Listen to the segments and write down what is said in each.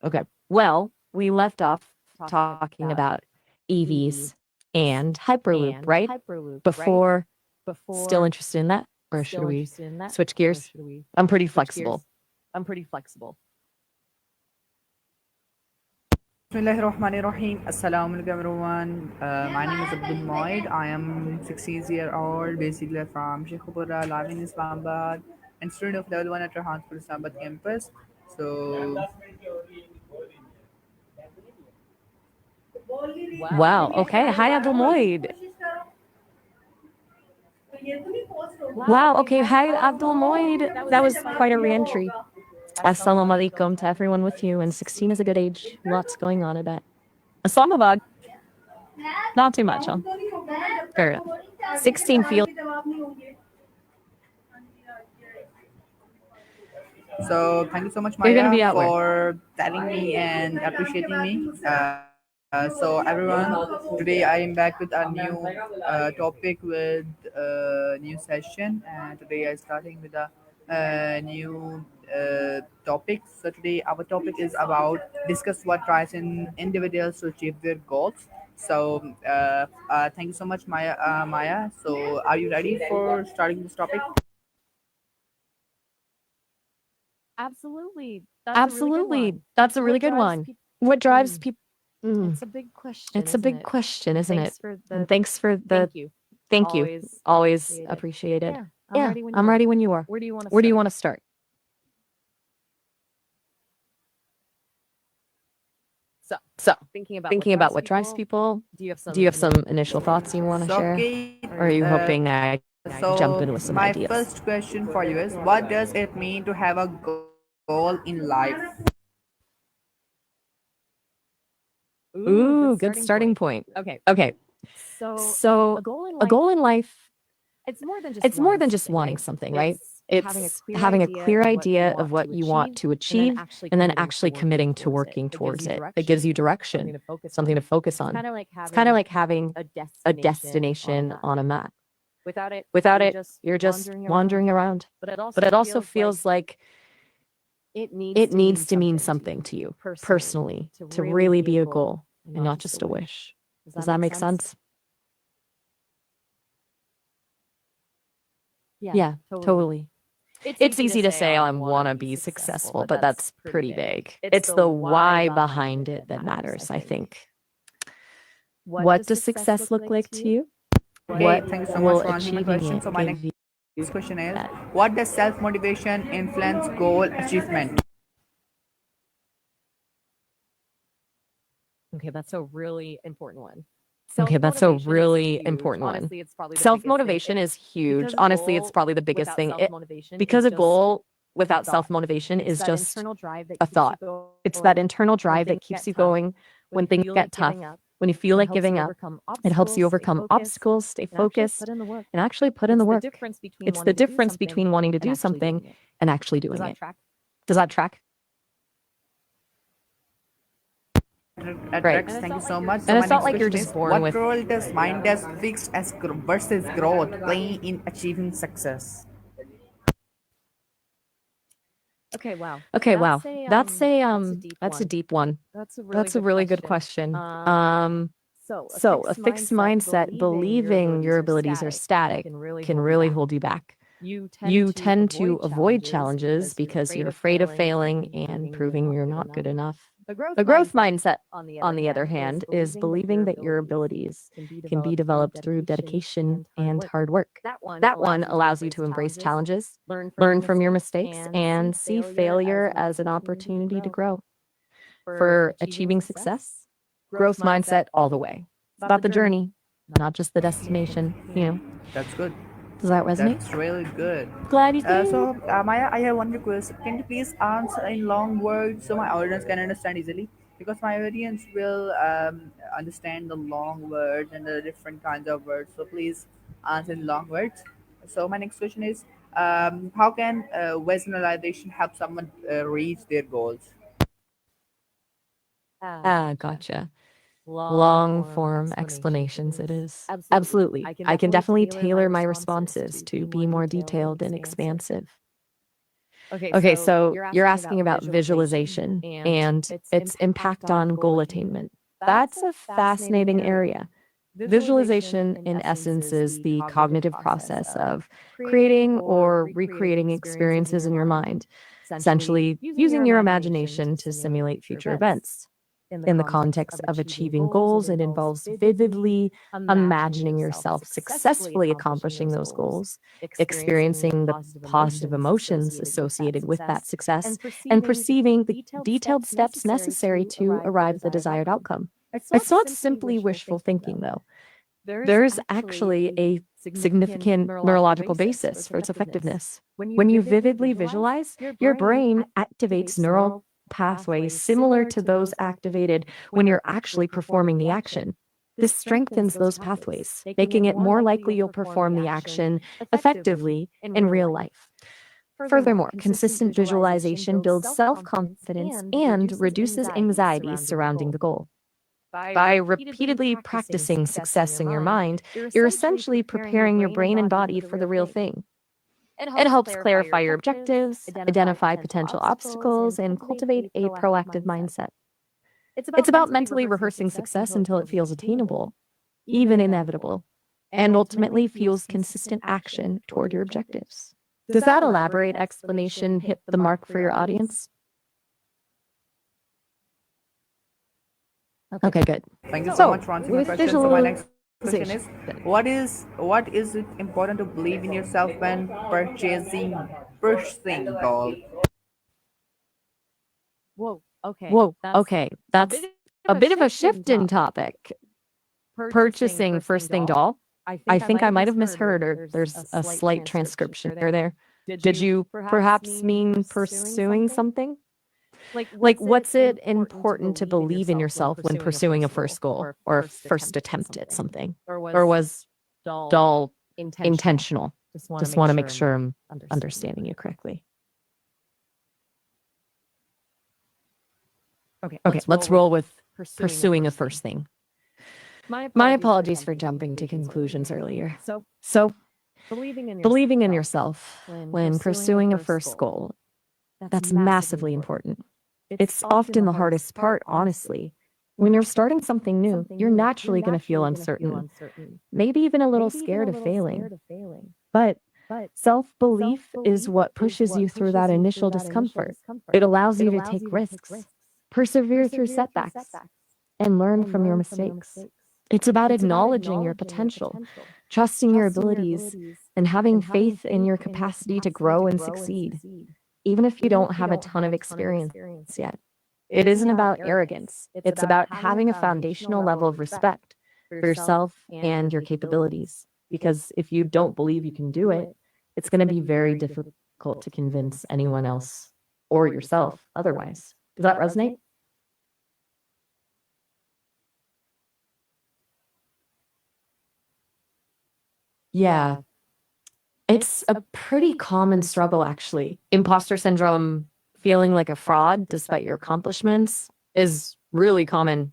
Okay. Well, we left off talking about EVs and Hyperloop, right? Before, still interested in that? Or should we switch gears? I'm pretty flexible. Bismillahirrahmanirrahim. Assalamu alaikum everyone. My name is Abdul Moid. I am 16 year old, basically from Sheikhupura, living in Islamabad, and student of level 1 at Rahanpur Islamabad campus. So, Wow. Okay. Hi, Abdul Moid. Wow. Okay. Hi, Abdul Moid. That was quite a reentry. Assalamu alaikum to everyone with you. And 16 is a good age. Lots going on, I bet. Islamabad. Not too much, huh? Fair enough. 16 feels. so thank you so much, You're going to Maya, be out where? for telling me and appreciating me. So everyone, today I am back with a new topic with a new session, and today I'm starting with a new topic. So today our topic is about discuss what drives in individuals to achieve their goals. So thank you so much, Maya. Maya. So are you ready for starting this topic? Absolutely. That's a really good one. What drives people? It's a big question, isn't it? And thanks for the thank you. Always appreciated. Yeah, I'm ready when you are. Where do you want to start? So, thinking about what drives people, do you have some initial thoughts you want to So share? okay. Or are you hoping I jump in So with some my ideas? first question for you is, what does it mean to have a goal in life? Ooh, good starting point. Okay. So, a goal in life, it's more than just wanting something, right? It's having a clear idea of what you want to achieve and then actually committing to working towards it. It gives you direction, something to focus on. It's kind of like having a destination on a map. Without it, you're just wandering around. But it also feels like it needs to mean something to you personally to really be a goal and not just a wish. Does that make sense? Yeah, totally. It's easy to say, I want to be successful, but that's pretty vague. It's the why behind it that matters, I think. What does success look like to you? Okay, What thank you so much will for answering my achieving question. it So my give next you? question is, That? what does self motivation influence goal achievement? Okay, that's a really important one. Self motivation is huge. Honestly, it's probably the biggest thing. Because a goal without self motivation is just a thought. It's that internal drive that keeps you going when things get tough, when you feel like giving up. It helps you overcome obstacles, stay focused, and actually put in the work. It's the difference between wanting to do something and actually doing it. Does that track? Right. Attracts. Thank you so much. So And my it's not next like you're question is, just born what with. role does mind as fixed as versus growth play in achieving success? Okay, wow. That's a deep one. That's a really good question. So a fixed mindset, believing your abilities are static, can really hold you back. You tend to avoid challenges because you're afraid of failing and proving you're not good enough. A growth mindset, on the other hand, is believing that your abilities can be developed through dedication and hard work. That one allows you to embrace challenges, learn from your mistakes, and see failure as an opportunity to grow. For achieving success, growth mindset all the way. It's about the journey, not just the destination. That's good. Does that resonate? That's really good. Glad you think. So, Maya, I have one request. Can you please answer in long words so my audience can understand easily? Because my audience will understand the long words and the different kinds of words. So please answer in long words. So my next question is, how can visualization help someone reach their goals? Ah, gotcha. Long form explanations it is. Absolutely. I can definitely tailor my responses to be more detailed and expansive. Okay, so you're asking about visualization and its impact on goal attainment. That's a fascinating area. Visualization, in essence, is the cognitive process of creating or recreating experiences in your mind, essentially using your imagination to simulate future events. In the context of achieving goals, it involves vividly imagining yourself successfully accomplishing those goals, experiencing the positive emotions associated with that success, and perceiving the detailed steps necessary to arrive at the desired outcome. It's not simply wishful thinking, though. There's actually a significant neurological basis for its effectiveness. When you vividly visualize, your brain activates neural pathways similar to those activated when you're actually performing the action. This strengthens those pathways, making it more likely you'll perform the action effectively in real life. Furthermore, consistent visualization builds self-confidence and reduces anxiety surrounding the goal. By repeatedly practicing success in your mind, you're essentially preparing your brain and body for the real thing. It helps clarify your objectives, identify potential obstacles, and cultivate a proactive mindset. It's about mentally rehearsing success until it feels attainable, even inevitable, and ultimately fuels consistent action toward your objectives. Does that elaborate explanation hit the mark for your audience? Okay, good. Thank you so much for answering my question. So my next question is, what is it important to believe in yourself when purchasing goal? Whoa, okay. That's a bit of a shift in topic. Purchasing first thing doll. I think I might have misheard, or there's a slight transcription error there. Did you perhaps mean pursuing something? Like, what's it important to believe in yourself when pursuing a first goal or first attempt at something? Or was doll intentional? Just want to make sure I'm understanding you correctly. Okay, let's roll with pursuing a first thing. My apologies for jumping to conclusions earlier. So, believing in yourself when pursuing a first goal, that's massively important. It's often the hardest part, honestly. When you're starting something new, you're naturally going to feel uncertain, maybe even a little scared of failing. But self-belief is what pushes you through that initial discomfort. It allows you to take risks, persevere through setbacks, and learn from your mistakes. It's about acknowledging your potential, trusting your abilities, and having faith in your capacity to grow and succeed, even if you don't have a ton of experience yet. It isn't about arrogance. It's about having a foundational level of respect for yourself and your capabilities. Because if you don't believe you can do it, it's going to be very difficult to convince anyone else or yourself otherwise. Does that resonate? Yeah, it's a pretty common struggle, actually. Imposter syndrome, feeling like a fraud despite your accomplishments, is really common.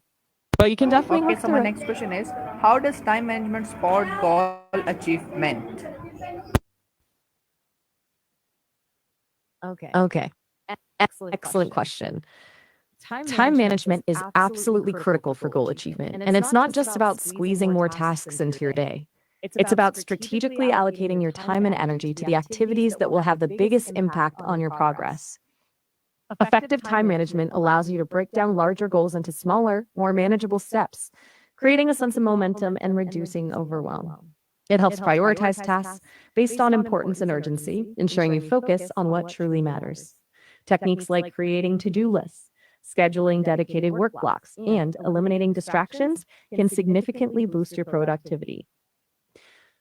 But you can definitely Okay, work so my through it. next question is, how does time management support goal achievement? Okay, excellent question. Time management is absolutely critical for goal achievement. And it's not just about squeezing more tasks into your day. It's about strategically allocating your time and energy to the activities that will have the biggest impact on your progress. Effective time management allows you to break down larger goals into smaller, more manageable steps, creating a sense of momentum and reducing overwhelm. It helps prioritize tasks based on importance and urgency, ensuring you focus on what truly matters. Techniques like creating to-do lists, scheduling dedicated work blocks, and eliminating distractions can significantly boost your productivity.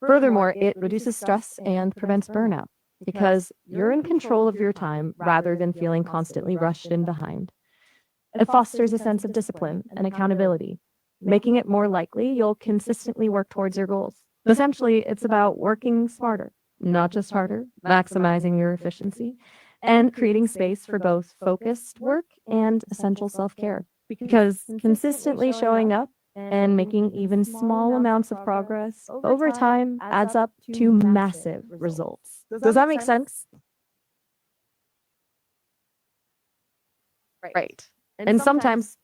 Furthermore, it reduces stress and prevents burnout because you're in control of your time rather than feeling constantly rushed and behind. It fosters a sense of discipline and accountability, making it more likely you'll consistently work towards your goals. Essentially, it's about working smarter, not just harder, maximizing your efficiency, and creating space for both focused work and essential self-care. Because consistently showing up and making even small amounts of progress over time adds up to massive results. Does that make sense? Right. And sometimes,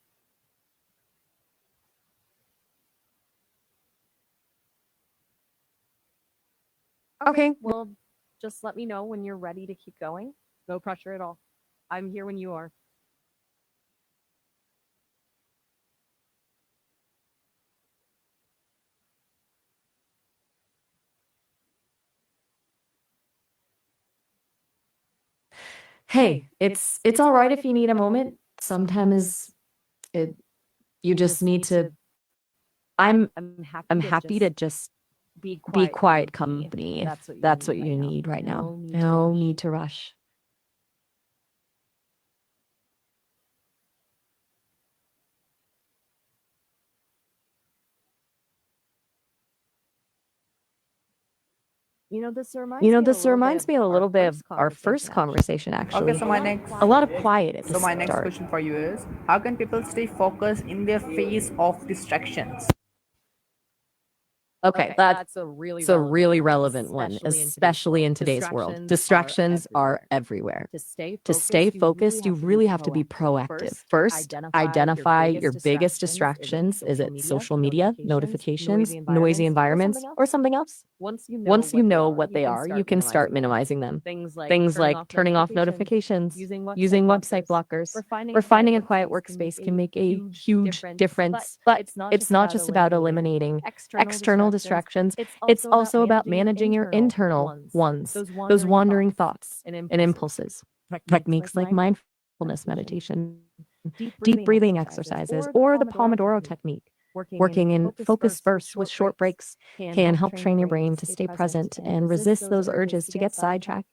okay, Well, just let me know when you're ready to keep going. No pressure at all. I'm here when you are. hey, it's all right if you need a moment. Sometimes it you just need to. I'm I'm happy to just be be quiet quiet company. company if that's what you need right now. No need to No rush. need to rush. This reminds me a little bit of our first conversation, Okay, actually. so my next A lot of quiet at the so my next start. question for you is, how can people stay focused in their face of distractions? Okay, that's a really a really relevant one, especially in today's world. Distractions are everywhere. To stay focused, you really have to be proactive. First, identify your biggest distractions. Is it social media, notifications, noisy environments, or something else? Once you know what they are, you can start minimizing them. Things like turning off notifications, using website blockers, or finding a quiet workspace can make a huge difference. But it's not just about eliminating external distractions. It's also about managing your internal ones, those wandering thoughts and impulses. Techniques like mindfulness meditation, deep breathing exercises, or the Pomodoro technique. Working in focus bursts with short breaks can help train your brain to stay present and resist those urges to get sidetracked.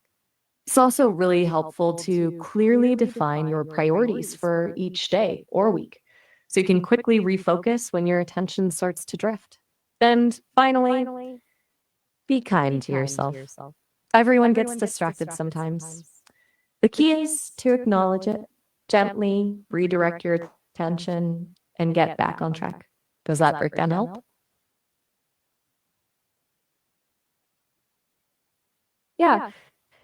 It's also really helpful to clearly define your priorities for each day or week so you can quickly refocus when your attention starts to drift. And finally, be kind to yourself. Everyone gets distracted sometimes. The key is to acknowledge it, gently redirect your attention, and get back on track. Does that breakdown help? Yeah,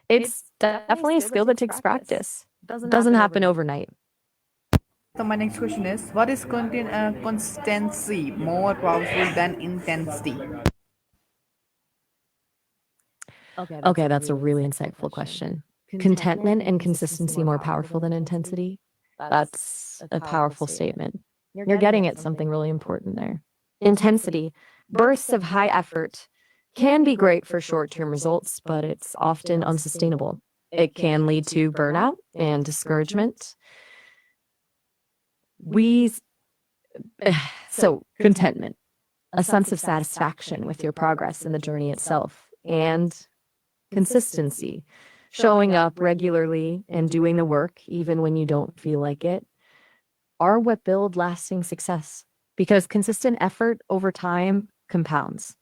it's definitely a skill that takes practice. It doesn't happen overnight. So my next question is, what is constancy more powerful than intensity? Okay, that's a really insightful question. Contentment and consistency more powerful than intensity? That's a powerful statement. You're getting at something really important there. Intensity, bursts of high effort, can be great for short-term results, but it's often unsustainable. It can lead to burnout and discouragement. We so contentment, a sense of satisfaction with your progress in the journey itself, and consistency, showing up regularly and doing the work even when you don't feel like it, are what build lasting success. Because consistent effort over time compounds.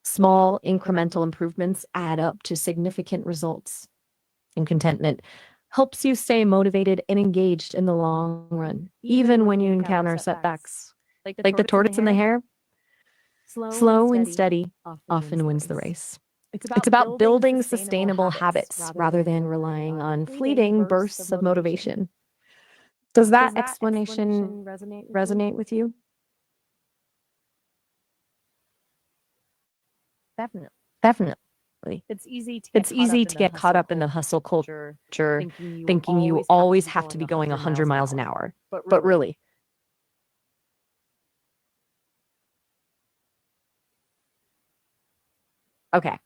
Small incremental improvements add up to significant results. And contentment helps you stay motivated and engaged in the long run, even when you encounter setbacks. Like the tortoise in the hare, slow and steady often wins the race. It's about building sustainable habits rather than relying on fleeting bursts of motivation. Does that explanation resonate with you? Definitely. It's easy to get caught up in the hustle culture, thinking you always have to be going 100 miles an hour. But really, okay.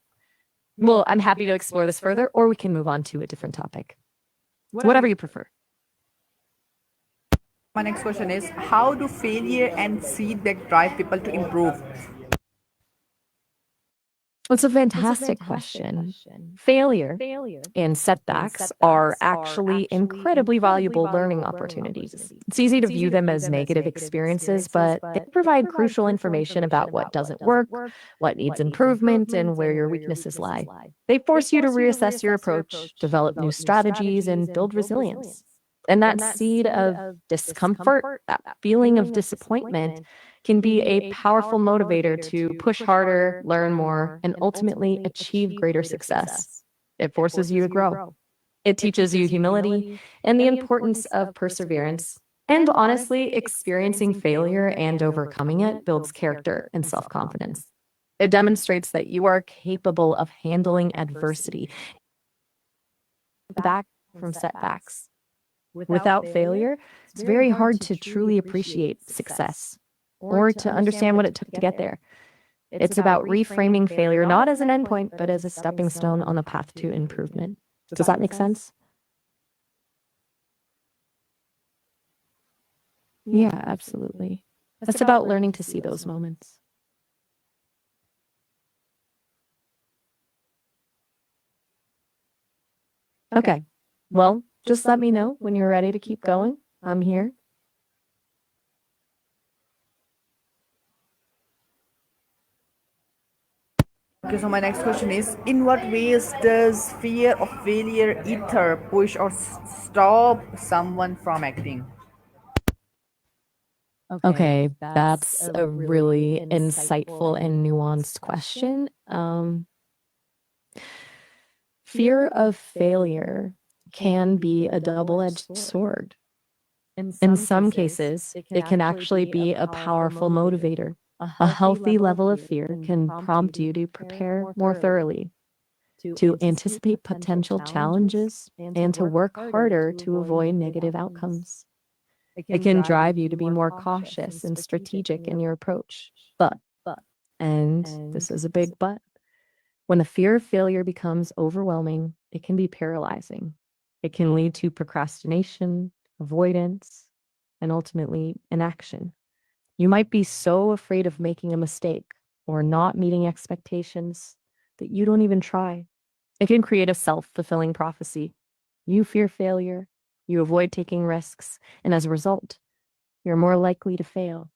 Well, I'm happy to explore this further, or we can move on to a different topic. Whatever you prefer. My next question is, how do failure and feedback drive people to improve? It's a fantastic question. Failure and setbacks are actually incredibly valuable learning opportunities. It's easy to view them as negative experiences, but they provide crucial information about what doesn't work, what needs improvement, and where your weaknesses lie. They force you to reassess your approach, develop new strategies, and build resilience. And that seed of discomfort, that feeling of disappointment, can be a powerful motivator to push harder, learn more, and ultimately achieve greater success. It forces you to grow. It teaches you humility and the importance of perseverance. And honestly, experiencing failure and overcoming it builds character and self-confidence. It demonstrates that you are capable of handling adversity, back from setbacks. Without failure, it's very hard to truly appreciate success or to understand what it took to get there. It's about reframing failure not as an endpoint, but as a stepping stone on the path to improvement. Does that make sense? Yeah, absolutely. It's about learning to see those moments. Okay. Well, just let me know when you're ready to keep going. I'm here. Okay, so my next question is, in what ways does fear of failure either push or stop someone from acting? Okay, that's a really insightful and nuanced question. Fear of failure can be a double-edged sword. In some cases, it can actually be a powerful motivator. A healthy level of fear can prompt you to prepare more thoroughly, to anticipate potential challenges, and to work harder to avoid negative outcomes. It can drive you to be more cautious and strategic in your approach. But, and this is a big but, when the fear of failure becomes overwhelming, it can be paralyzing. It can lead to procrastination, avoidance, and ultimately inaction. You might be so afraid of making a mistake or not meeting expectations that you don't even try. It can create a self-fulfilling prophecy. You fear failure, you avoid taking risks, and as a result, you're more likely to fail.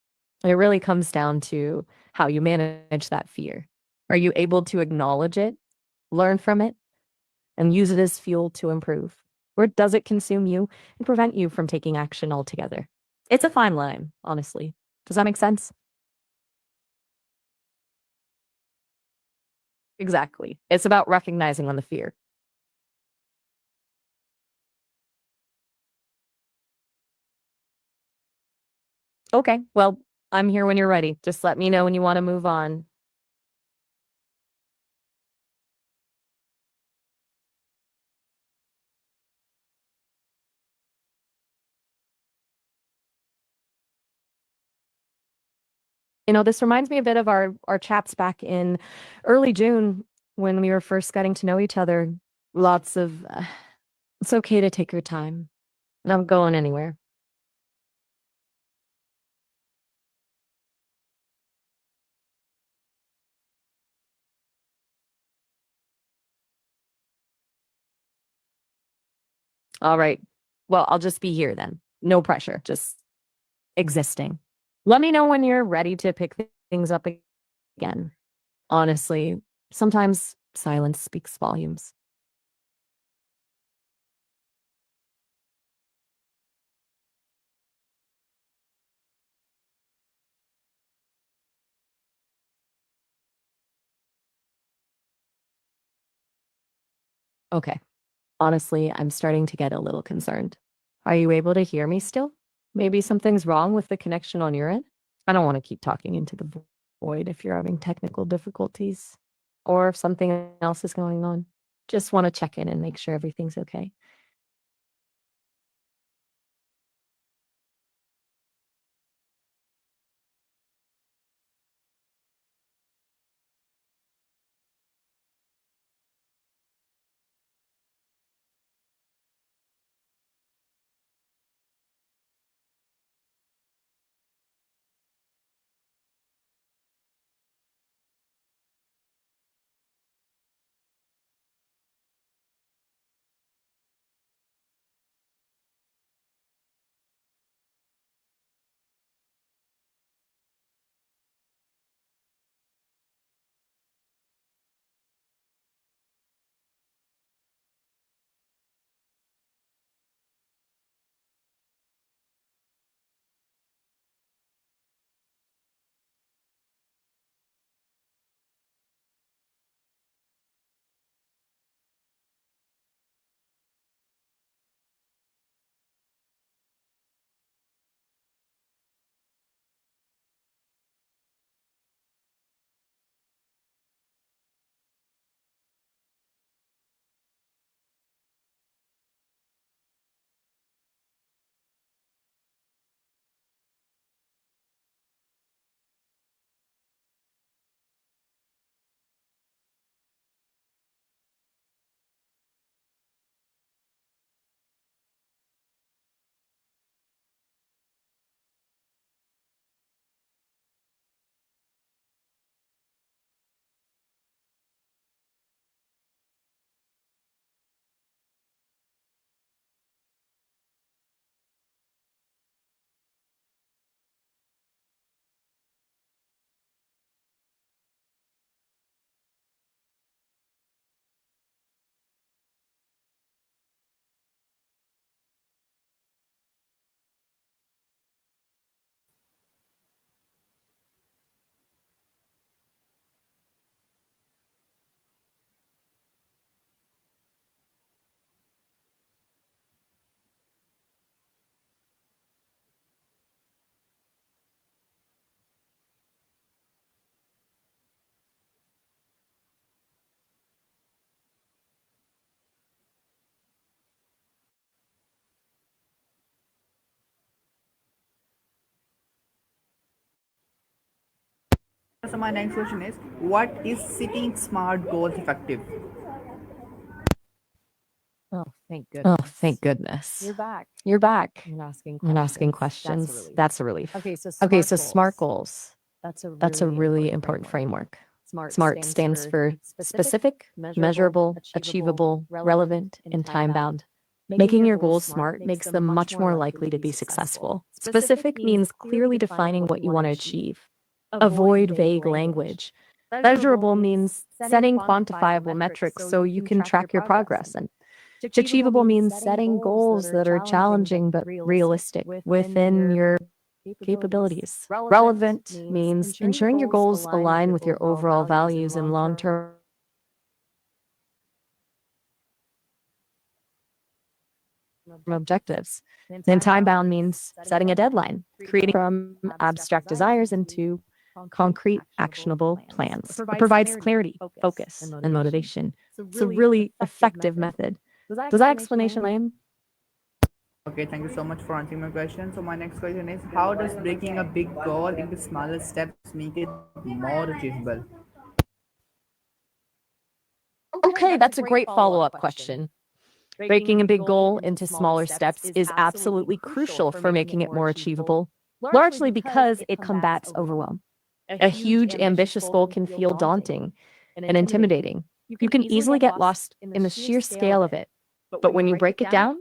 It really comes down to how you manage that fear. Are you able to acknowledge it, learn from it, and use it as fuel to improve? Or does it consume you and prevent you from taking action altogether? It's a fine line, honestly. Does that make sense? Exactly. It's about recognizing when the fear. Okay, well, I'm here when you're ready. Just let me know when you want to move on. This reminds me a bit of our chats back in early June when we were first getting to know each other. Lots of, it's okay to take your time. Not going anywhere. All right. Well, I'll just be here then. No pressure, just existing. Let me know when you're ready to pick things up again. Honestly, sometimes silence speaks volumes. Okay. Honestly, I'm starting to get a little concerned. Are you able to hear me still? Maybe something's wrong with the connection on your end? I don't want to keep talking into the void if you're having technical difficulties or if something else is going on. Just want to check in and make sure everything's okay. So my next question is, what is setting smart goals effective? Oh, thank Oh, goodness. thank goodness. You're back. You're back And asking and asking questions. questions. That's a relief. That's a relief. Okay, so Okay, SMART so SMART goals. goals. That's a That's a really really important important framework. framework. SMART SMART stands stands for for specific, specific, measurable, achievable, relevant, and time bound. Making your goals smart makes them much more likely to be successful. Specific means clearly defining what you want to achieve. Avoid vague language. Measurable means setting quantifiable metrics so you can track your progress. And achievable means setting goals that are challenging but realistic within your capabilities. Relevant means ensuring your goals align with your overall values and long-term objectives. Then time-bound means setting a deadline, creating from abstract desires into concrete, actionable plans. It provides clarity, focus, and motivation. It's a really effective method. Does that explanation lame? Okay, thank you so much for answering my question. So my next question is, how does breaking a big goal into smaller steps make it more achievable? Okay, that's a great follow-up question. Breaking a big goal into smaller steps is absolutely crucial for making it more achievable, largely because it combats overwhelm. A huge, ambitious goal can feel daunting and intimidating. You can easily get lost in the sheer scale of it. But when you break it down,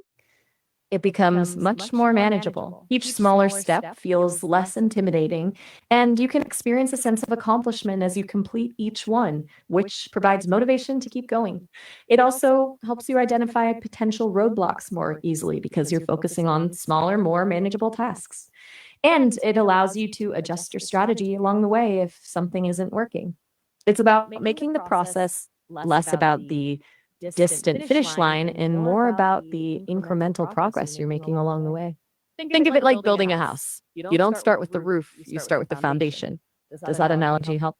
it becomes much more manageable. Each smaller step feels less intimidating, and you can experience a sense of accomplishment as you complete each one, which provides motivation to keep going. It also helps you identify potential roadblocks more easily because you're focusing on smaller, more manageable tasks. And it allows you to adjust your strategy along the way if something isn't working. It's about making the process less about the distant finish line and more about the incremental progress you're making along the way. Think of it like building a house. You don't start with the roof, you start with the foundation. Does that analogy help?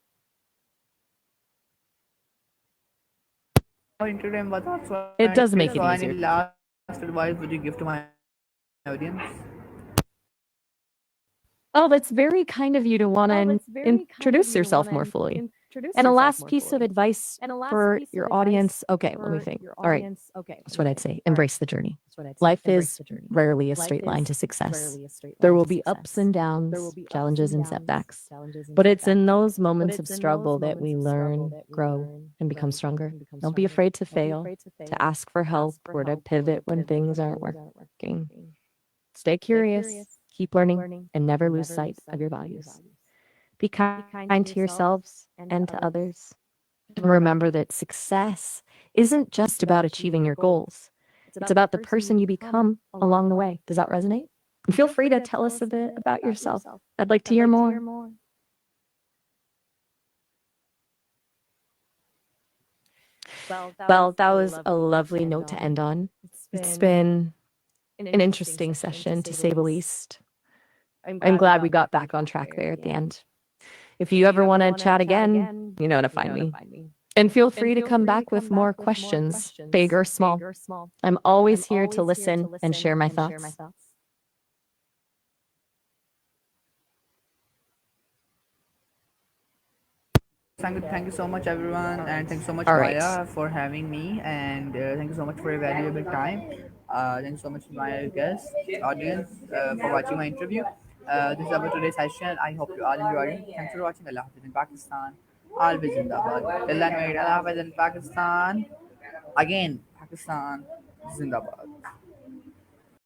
It does make it So easier. any last advice would you give to my audience? Oh, that's very kind of you to want to introduce yourself more fully. And a last piece of advice for your audience. Okay, let me think. All right, that's what I'd say. Embrace the journey. Life is rarely a straight line to success. There will be ups and downs, challenges and setbacks. But it's in those moments of struggle that we learn, grow, and become stronger. Don't be afraid to fail, to ask for help, or to pivot when things aren't working. Stay curious, keep learning, and never lose sight of your values. Be kind to yourselves and to others. And remember that success isn't just about achieving your goals. It's about the person you become along the way. Does that resonate? And feel free to tell us a bit about yourself. I'd like to hear more. Well, that was a lovely note to end on. It's been an interesting session, to say the least. I'm glad we got back on track there at the end. If you ever want to chat again, you know how to find me. And feel free to come back with more questions, big or small. I'm always here to listen and share my thoughts. Thank you so much, everyone, and thank you so much, All right. Maya, for having me, and thank you so much for your valuable time. Thank you so much, my guests, audience, for watching my interview. This is about today's session. I hope you all enjoyed it. Thanks for watching. Allah Hafiz in Pakistan. Always Zindabad. Till then, wait. Allah Hafiz in Pakistan. Again, Pakistan. Zindabad.